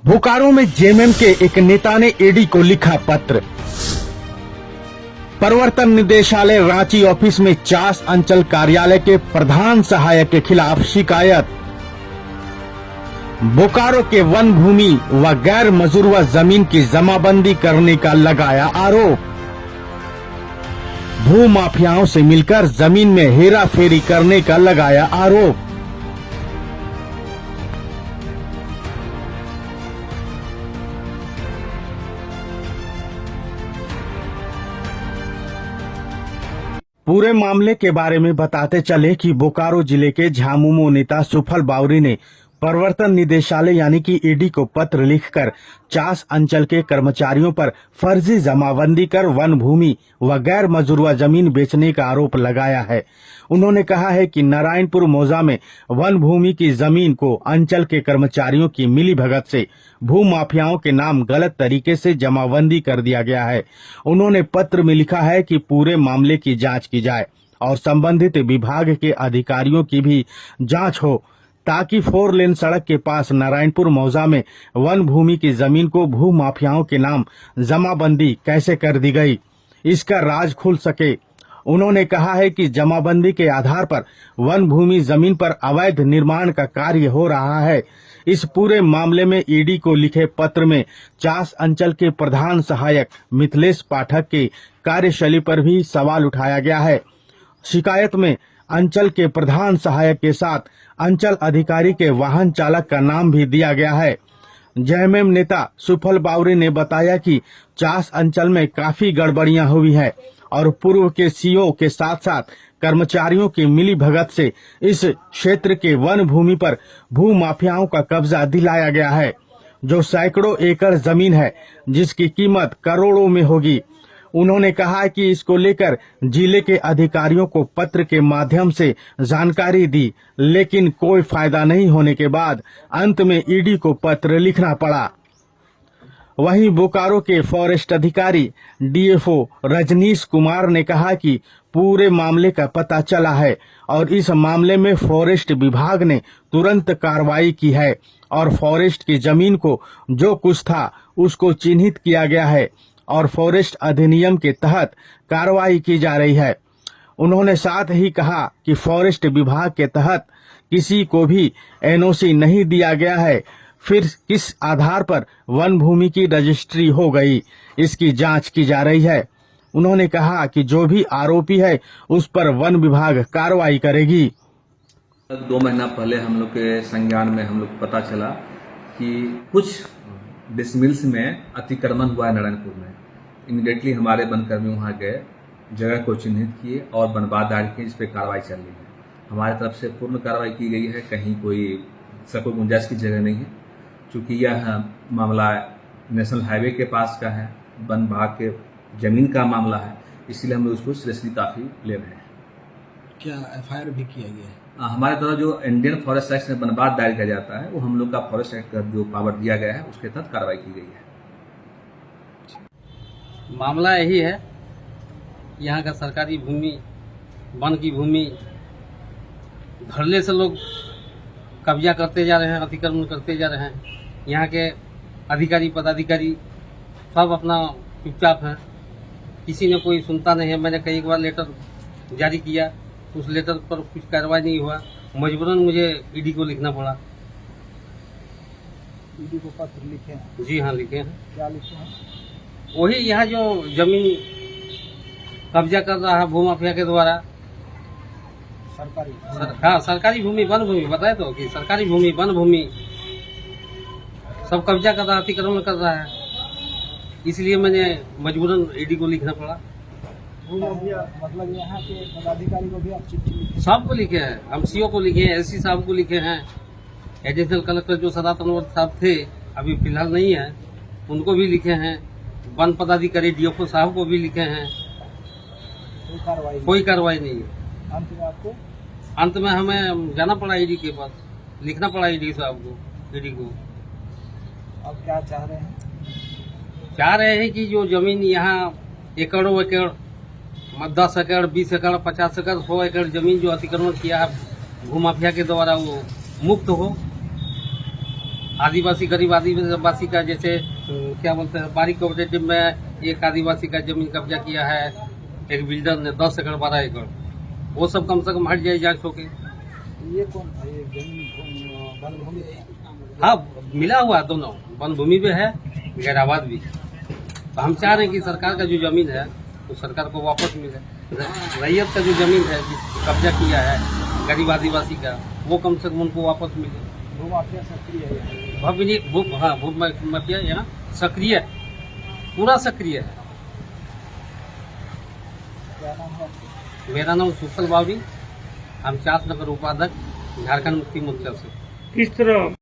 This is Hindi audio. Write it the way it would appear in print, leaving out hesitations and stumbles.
बोकारो में जेएमएम के एक नेता ने ईडी को लिखा पत्र। प्रवर्तन निदेशालय रांची ऑफिस में चास अंचल कार्यालय के प्रधान सहायक के खिलाफ शिकायत। बोकारो के वन भूमि व गैर मजरूआ जमीन की जमाबंदी करने का लगाया आरोप। भू माफियाओं से मिलकर जमीन में हेराफेरी करने का लगाया आरोप। पूरे मामले के बारे में बताते चले कि बोकारो जिले के झामुमो नेता सुफल बावरी ने प्रवर्तन निदेशालय यानी कि ईडी को पत्र लिखकर चास अंचल के कर्मचारियों पर फर्जी जमाबंदी कर वन भूमि व गैर मजरूआ जमीन बेचने का आरोप लगाया है। उन्होंने कहा है कि नारायणपुर मौजा में वन भूमि की जमीन को अंचल के कर्मचारियों की मिलीभगत से भू माफियाओं के नाम गलत तरीके से जमाबंदी कर दिया गया है। उन्होंने पत्र में लिखा है कि पूरे मामले की जांच की जाए और संबंधित विभाग के अधिकारियों की भी जांच हो ताकि 4 लेन सड़क के पास नारायणपुर मौजा में वन भूमि की जमीन को भू माफियाओं के नाम जमाबंदी कैसे कर दी गई, इसका राज खुल सके। उन्होंने कहा है कि जमाबंदी के आधार पर वन भूमि जमीन पर अवैध निर्माण का कार्य हो रहा है। इस पूरे मामले में ईडी को लिखे पत्र में चास अंचल के प्रधान सहायक मिथिलेश पाठक के कार्यशैली पर भी सवाल उठाया गया है। शिकायत में अंचल के प्रधान सहायक के साथ अंचल अधिकारी के वाहन चालक का नाम भी दिया गया है। जेएमएम नेता सुफल बावरी ने बताया कि चास अंचल में काफी गड़बड़ियां हुई है और पूर्व के सीओ के साथ साथ कर्मचारियों की मिली भगत से इस क्षेत्र के वन भूमि पर भू माफियाओं का कब्जा दिलाया गया है, जो सैकड़ों एकड़ जमीन है जिसकी कीमत करोड़ों में होगी। उन्होंने कहा कि इसको लेकर जिले के अधिकारियों को पत्र के माध्यम से जानकारी दी, लेकिन कोई फायदा नहीं होने के बाद अंत में ईडी को पत्र लिखना पड़ा। वहीं बोकारो के फॉरेस्ट अधिकारी डीएफओ रजनीश कुमार ने कहा कि पूरे मामले का पता चला है और इस मामले में फॉरेस्ट विभाग ने तुरंत कार्रवाई की है और फॉरेस्ट की जमीन को जो कुछ था उसको चिन्हित किया गया है और फॉरेस्ट अधिनियम के तहत कार्रवाई की जा रही है। उन्होंने साथ ही कहा कि फॉरेस्ट विभाग के तहत किसी को भी एनओसी नहीं दिया गया है, फिर किस आधार पर वन भूमि की रजिस्ट्री हो गई, इसकी जांच की जा रही है। उन्होंने कहा कि जो भी आरोपी है उस पर वन विभाग कार्रवाई करेगी। 2 महीना पहले हम लोग के संज्ञान में हम लोग पता चला कि कुछ डिसमिल्स में अतिक्रमण हुआ है नारायणपुर में। इमीडिएटली हमारे वनकर्मी वहाँ गए, जगह को चिन्हित किए और वनवाद दायर किए, इस पर कार्रवाई चल रही है। हमारी तरफ से पूर्ण कार्रवाई की गई है, कहीं कोई गुंजाइश की जगह नहीं है। चूँकि यह मामला नेशनल हाईवे के पास का है, वन विभाग के जमीन का मामला है, इसीलिए हम लोग उसको सीरियसली काफ़ी ले रहे हैं। क्या एफआईआर भी किया गया है? हमारे द्वारा जो इंडियन फॉरेस्ट एक्ट में वनवाद दायर किया जाता है वो हम लोग का फॉरेस्ट एक्ट का जो पावर दिया गया है उसके तहत कार्रवाई की गई है। मामला यही है, यहाँ का सरकारी भूमि, वन की भूमि धड़ल्ले से लोग कब्जा करते जा रहे हैं, अतिक्रमण करते जा रहे हैं। यहाँ के अधिकारी पदाधिकारी सब अपना चुपचाप हैं, किसी ने कोई सुनता नहीं है। मैंने कई बार लेटर जारी किया, उस लेटर पर कुछ कार्रवाई नहीं हुआ, मजबूरन मुझे ईडी को लिखना पड़ा। ईडी को पत्र लिखे हैं? जी हाँ, लिखे हैं। क्या लिखे हैं? वही यहाँ जो जमीन कब्जा कर रहा है भूमाफिया के द्वारा, हाँ सरकारी भूमि, वन भूमि, बताए तो कि सरकारी भूमि, वन भूमि सब कब्जा कर रहा है, अतिक्रमण कर रहा है। इसलिए मैंने मजबूरन ईडी को लिखना पड़ा। मतलब यहाँ के पदाधिकारी को भी आप चिट्ठी लिखे? सबको लिखे हैं, हम सीओ को लिखे हैं, एससी साहब को लिखे हैं, एडिशनल कलेक्टर जो सदा तनवर साहब थे, अभी फिलहाल नहीं है, उनको भी लिखे हैं। वन पदाधिकारी डीएफओ साहब को भी लिखे हैं। कोई कार्रवाई नहीं है। अंत में हमें जाना पड़ा ईडी के पास, लिखना पड़ा ईडी साहब को, ईडी को। अब क्या चाह रहे हैं? चाह रहे हैं कि जो जमीन यहाँ एकड़ों एकड़, 10 एकड़, 20 एकड़, 50 एकड़, 100 एकड़ जमीन जो अतिक्रमण किया है भूमाफिया के द्वारा, वो मुक्त हो। आदिवासी गरीब आदिवासी का जैसे क्या बोलते हैं बारी कोऑपरेटिव में एक आदिवासी का जमीन कब्जा किया है, एक बिल्डर ने 10 एकड़ 12 एकड़, वो सब कम से कम हट जाए जांच होके। ये कौन था? ये जमीन वन भूमि था? हाँ, मिला हुआ है दोनों, वन भूमि भी है, गैराबाद भी। तो हम चाह रहे हैं कि सरकार का जो जमीन है वो सरकार को वापस मिले। रैयत का जो जमीन है जिस कब्जा किया है गरीब आदिवासी का, वो कम से कम उनको वापस मिले। भूमाफिया सक्रिय है। भूमाफिया यहाँ सक्रिय, पूरा सक्रिय है। क्या नाम है आपका? मेरा नाम सुफल बावरी, हम चास नगर उपाध्यक्ष झारखंड मुक्ति मोर्चा से। किस तरह